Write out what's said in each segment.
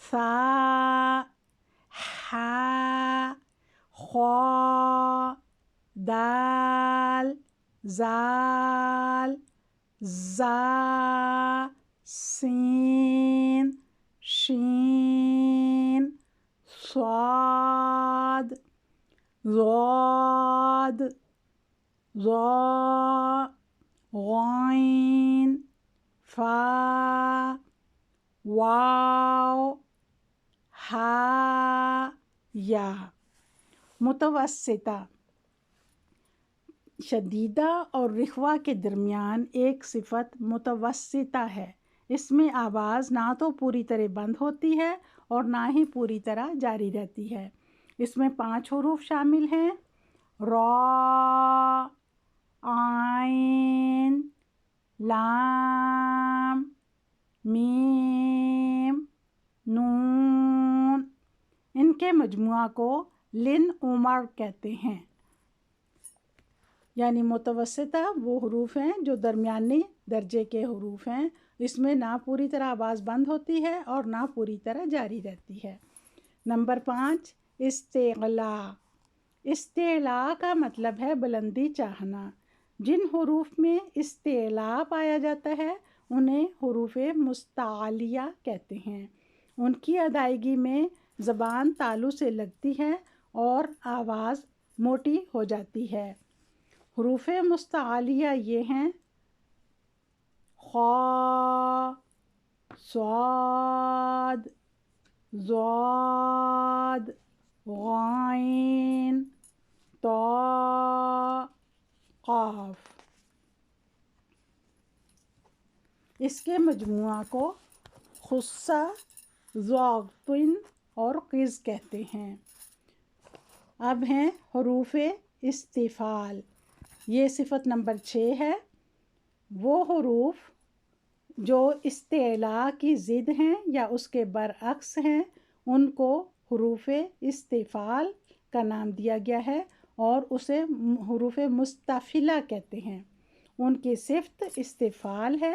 ثا حا خا دال زال زا سین شین صاد ضاد ظا غین فا واو ہا یا۔ متوسطہ شدیدہ اور رخوہ کے درمیان ایک صفت متوسطہ ہے۔ اس میں آواز نہ تو پوری طرح بند ہوتی ہے اور نہ ہی پوری طرح جاری رہتی ہے۔ اس میں 5 حروف شامل ہیں: را، عین، لام، میم، نون۔ ان کے مجموعہ کو لن عمر کہتے ہیں۔ یعنی متوسطہ وہ حروف ہیں جو درمیانی درجے کے حروف ہیں۔ اس میں نہ پوری طرح آواز بند ہوتی ہے اور نہ پوری طرح جاری رہتی ہے۔ نمبر 5، استعلاء۔ استعلاء کا مطلب ہے بلندی چاہنا۔ جن حروف میں استعلاء پایا جاتا ہے انہیں حروف مستعلیہ کہتے ہیں۔ ان کی ادائیگی میں زبان تالو سے لگتی ہے اور آواز موٹی ہو جاتی ہے۔ حروف مستعلیہ یہ ہیں: خا، صاد، ضاد، غین، طا، قاف۔ اس کے مجموعہ کو خصہ، ضاغطن اور قز کہتے ہیں۔ اب ہیں حروف استفعال۔ یہ صفت نمبر 6 ہے۔ وہ حروف جو استعلاء کی ضد ہیں یا اس کے برعکس ہیں ان کو حروف استفعال کا نام دیا گیا ہے اور اسے حروف مستفعلہ کہتے ہیں۔ ان کی صفت استفعال ہے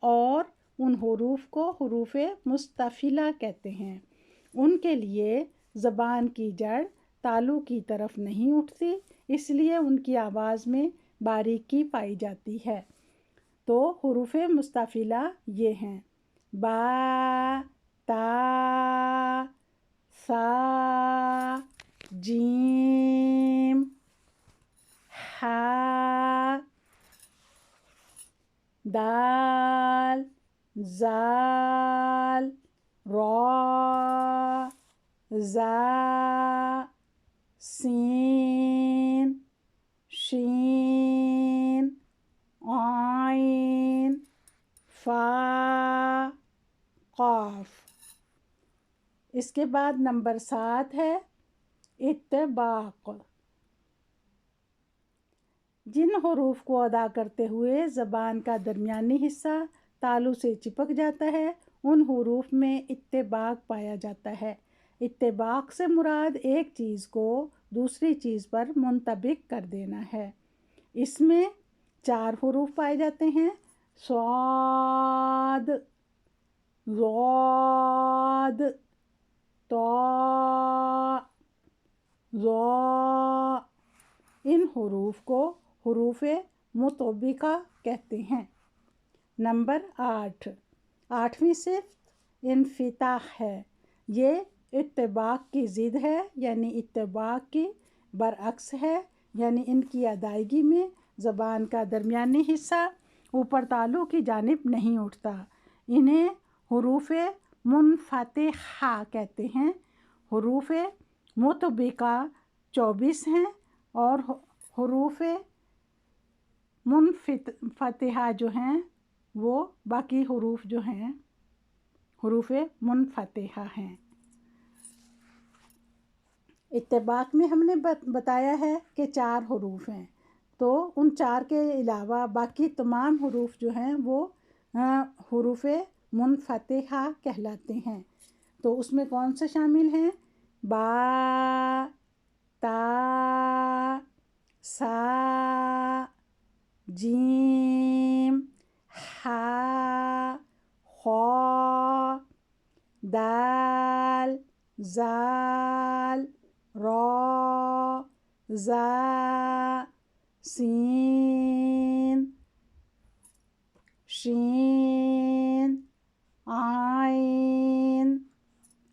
اور ان حروف کو حروف مستفعلہ کہتے ہیں۔ ان کے لیے زبان کی جڑ تالو کی طرف نہیں اٹھتی، اس لیے ان کی آواز میں باریکی پائی جاتی ہے۔ تو حروف مستفعلہ یہ ہیں: با، تا، ثا، جیم، ہا، دال، زال، را، زا، سین، شین، عین، فا، قاف۔ اس کے بعد نمبر 7 ہے اطباق۔ جن حروف کو ادا کرتے ہوئے زبان کا درمیانی حصہ تالو سے چپک جاتا ہے ان حروف میں اطباق پایا جاتا ہے۔ اطباق سے مراد ایک چیز کو دوسری چیز پر منطبق کر دینا ہے۔ اس میں 4 حروف پائے جاتے ہیں: صاد، ضاد، طا، ظا۔ ان حروف کو حروف مطبقہ کہتے ہیں۔ نمبر 8، 8ویں صفت انفتاح ہے۔ یہ اطباق کی ضد ہے، یعنی اطباق کی برعکس ہے، یعنی ان کی ادائیگی میں زبان کا درمیانی حصہ اوپر تالو کی جانب نہیں اٹھتا۔ انہیں حروف منفتحہ کہتے ہیں۔ حروف مطبقہ 24 ہیں اور حروف منفتحہ جو ہیں وہ باقی حروف جو ہیں حروف منفتحہ ہیں۔ اطباق میں ہم نے بتایا ہے کہ 4 حروف ہیں، تو ان 4 کے علاوہ باقی تمام حروف جو ہیں وہ حروف منفتحہ کہلاتے ہیں۔ تو اس میں کون سے شامل ہیں؟ با، تا، سا، جیم، ہا، خا، دال زال را زا سین شین عین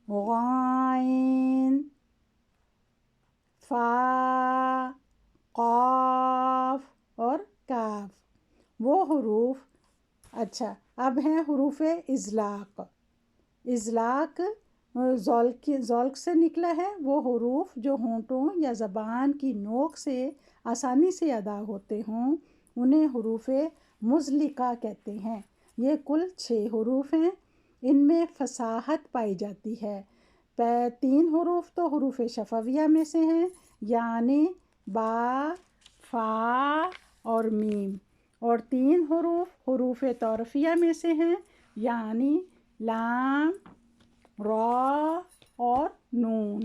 غین فا قاف اور کاف وہ حروف. اچھا اب ہیں حروف اذلاق. اذلاق ذولق سے نکلا ہے. وہ حروف جو ہونٹوں یا زبان کی نوک سے آسانی سے ادا ہوتے ہوں انہیں حروف مزلقہ کہتے ہیں. یہ کل 6 حروف ہیں. ان میں فصاحت پائی جاتی ہے. 3 حروف تو حروف شفویہ میں سے ہیں یعنی با فا اور میم، اور 3 حروف حروف طرفیہ میں سے ہیں یعنی لام را اور نون.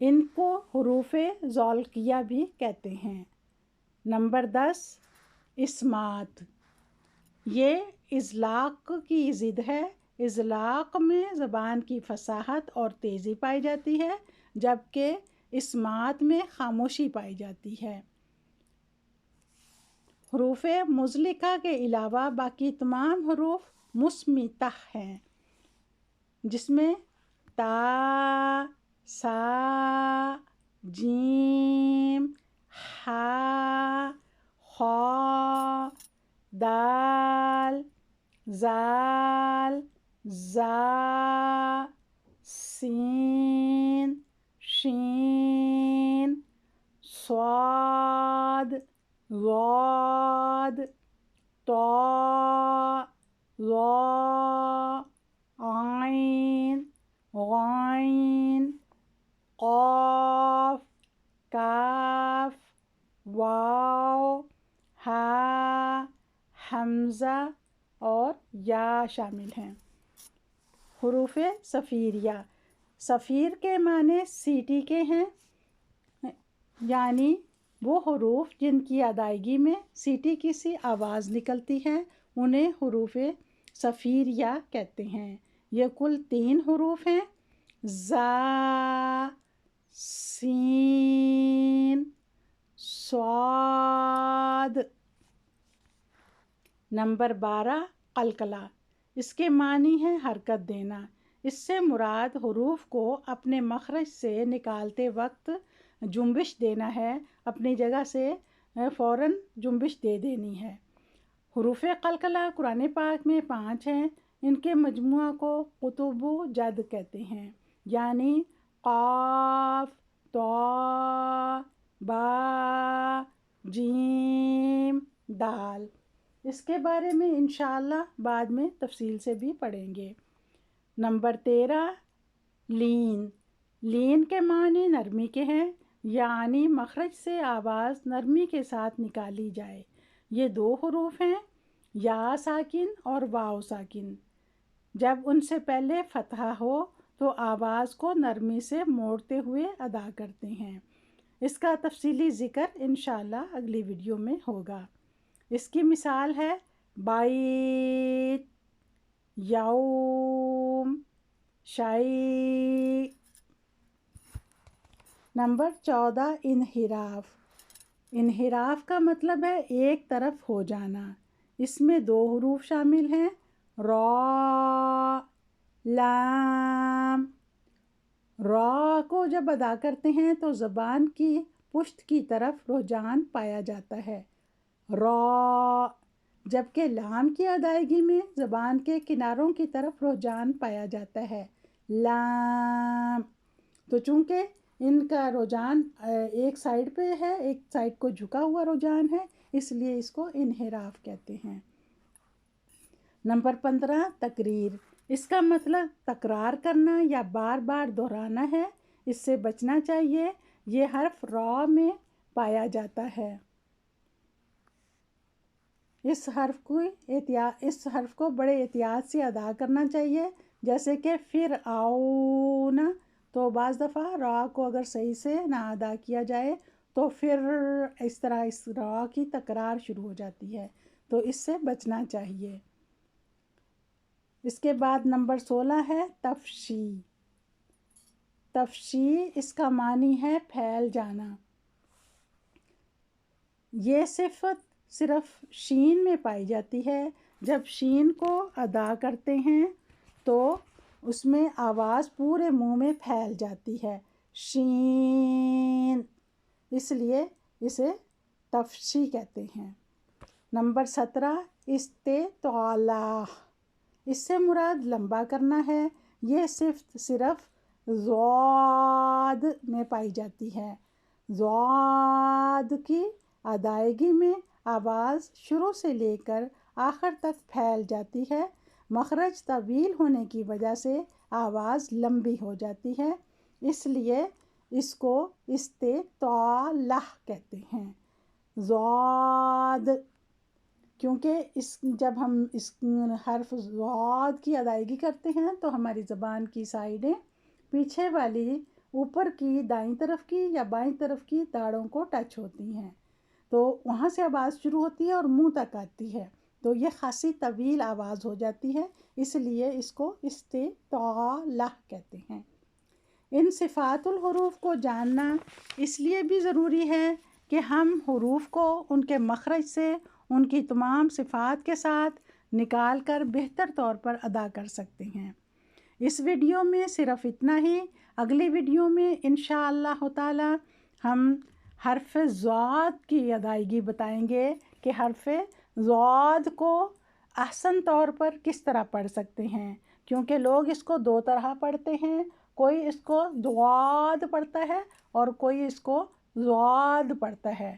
ان کو حروف ذولقیہ بھی کہتے ہیں. نمبر 10 اسمات. یہ اذلاق کی ضد ہے. اذلاق میں زبان کی فصاحت اور تیزی پائی جاتی ہے جبکہ اسمات میں خاموشی پائی جاتی ہے. حروف مزلقہ کے علاوہ باقی تمام حروف مصمتہ ہیں جس میں تا سا جیم ہا خا دال زال زا سین شین صاد ضاد طا ظا عین غین قاف کاف واو ہا حمزہ اور یا شامل ہیں. حروف صفیریہ. صفیر کے معنی سیٹی کے ہیں یعنی وہ حروف جن کی ادائیگی میں سیٹی کی سی آواز نکلتی ہے انہیں حروف صفیریہ کہتے ہیں. یہ کل 3 حروف ہیں زا سین صاد. نمبر 12 قلقلہ. اس کے معنی ہے حرکت دینا. اس سے مراد حروف کو اپنے مخرج سے نکالتے وقت جنبش دینا ہے، اپنی جگہ سے فوراً جنبش دے دینی ہے. حروف قلقلہ قرآن پاک میں 5 ہیں. ان کے مجموعہ کو قطب جد کہتے ہیں یعنی قاف طا با جیم دال. اس کے بارے میں انشاءاللہ بعد میں تفصیل سے بھی پڑھیں گے. نمبر 13 لین. لین کے معنی نرمی کے ہیں یعنی مخرج سے آواز نرمی کے ساتھ نکالی جائے. یہ 2 حروف ہیں یا ساکن اور واو ساکن. جب ان سے پہلے فتحہ ہو تو آواز کو نرمی سے موڑتے ہوئے ادا کرتے ہیں. اس کا تفصیلی ذکر انشاءاللہ اگلی ویڈیو میں ہوگا. اس کی مثال ہے بائت یوم شعی. نمبر 14 انحراف. انحراف کا مطلب ہے ایک طرف ہو جانا. اس میں 2 حروف شامل ہیں را لام. را کو جب ادا کرتے ہیں تو زبان کی پشت کی طرف رجحان پایا جاتا ہے را، جبکہ لام کی ادائیگی میں زبان کے کناروں کی طرف رجحان پایا جاتا ہے لام. تو چونکہ ان کا رجحان ایک سائیڈ پہ ہے، ایک سائیڈ کو جھکا ہوا رجحان ہے، اس لیے اس کو انحراف کہتے ہیں. نمبر 15 تکریر. اس کا مطلب تکرار کرنا یا بار بار دہرانا ہے. اس سے بچنا چاہیے. یہ حرف را میں پایا جاتا ہے. اس حرف کو بڑے احتیاط سے ادا کرنا چاہیے. جیسے کہ فرعون، تو بعض دفعہ را کو اگر صحیح سے نہ ادا کیا جائے تو پھر اس طرح اس را کی تکرار شروع ہو جاتی ہے، تو اس سے بچنا چاہیے. اس کے بعد نمبر 16 ہے تفشی۔ تفشی اس کا معنی ہے پھیل جانا۔ یہ صفت صرف شین میں پائی جاتی ہے۔ جب شین کو ادا کرتے ہیں تو اس میں آواز پورے منہ میں پھیل جاتی ہے، شین، اس لیے اسے تفشی کہتے ہیں۔ نمبر 17 استطالہ، اس سے مراد لمبا کرنا ہے۔ یہ صفت صرف ضاد میں پائی جاتی ہے۔ ضاد کی ادائیگی میں آواز شروع سے لے کر آخر تک پھیل جاتی ہے۔ مخرج طویل ہونے کی وجہ سے آواز لمبی ہو جاتی ہے، اس لیے اس کو استطالہ کہتے ہیں۔ ضاد، کیونکہ جب ہم اس حرف ضاد کی ادائیگی کرتے ہیں تو ہماری زبان کی سائڈیں پیچھے والی اوپر کی دائیں طرف کی یا بائیں طرف کی تاڑوں کو ٹچ ہوتی ہیں، تو وہاں سے آواز شروع ہوتی ہے اور منہ تک آتی ہے، تو یہ خاصی طویل آواز ہو جاتی ہے، اس لیے اس کو استطالہ کہتے ہیں۔ ان صفات الحروف کو جاننا اس لیے بھی ضروری ہے کہ ہم حروف کو ان کے مخرج سے ان کی تمام صفات کے ساتھ نکال کر بہتر طور پر ادا کر سکتے ہیں۔ اس ویڈیو میں صرف اتنا ہی۔ اگلی ویڈیو میں انشاءاللہ تعالی ہم حرف ضاد کی ادائیگی بتائیں گے کہ حرف ضاد کو احسن طور پر کس طرح پڑھ سکتے ہیں، کیونکہ لوگ اس کو دو طرح پڑھتے ہیں، کوئی اس کو ضاد پڑھتا ہے اور کوئی اس کو ضاد پڑھتا ہے۔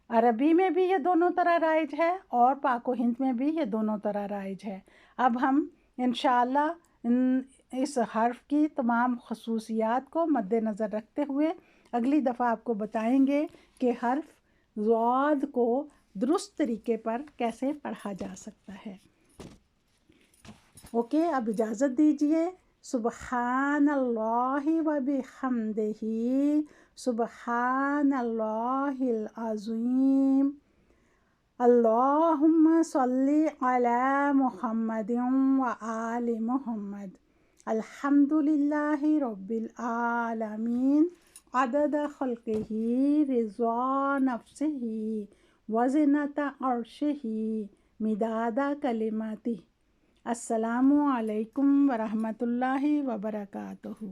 عربی میں بھی یہ دونوں طرح رائج ہے اور پاک و ہند میں بھی یہ دونوں طرح رائج ہے۔ اب ہم انشاءاللہ اس حرف کی تمام خصوصیات کو مد نظر رکھتے ہوئے اگلی دفعہ آپ کو بتائیں گے کہ حرف ضاد کو درست طریقے پر کیسے پڑھا جا سکتا ہے۔ اوکے، اب اجازت دیجیے۔ سبحان اللہ و بحمدہ، سبحان اللہ العظیم، اللہم صلی علی محمد و آل محمد، الحمد للہ رب العالمین، عدد خلقہ، رضا نفسہ، وزنۃ عرشہ، مداد کلماتہ۔ السلام علیکم ورحمۃ اللہ وبرکاتہ۔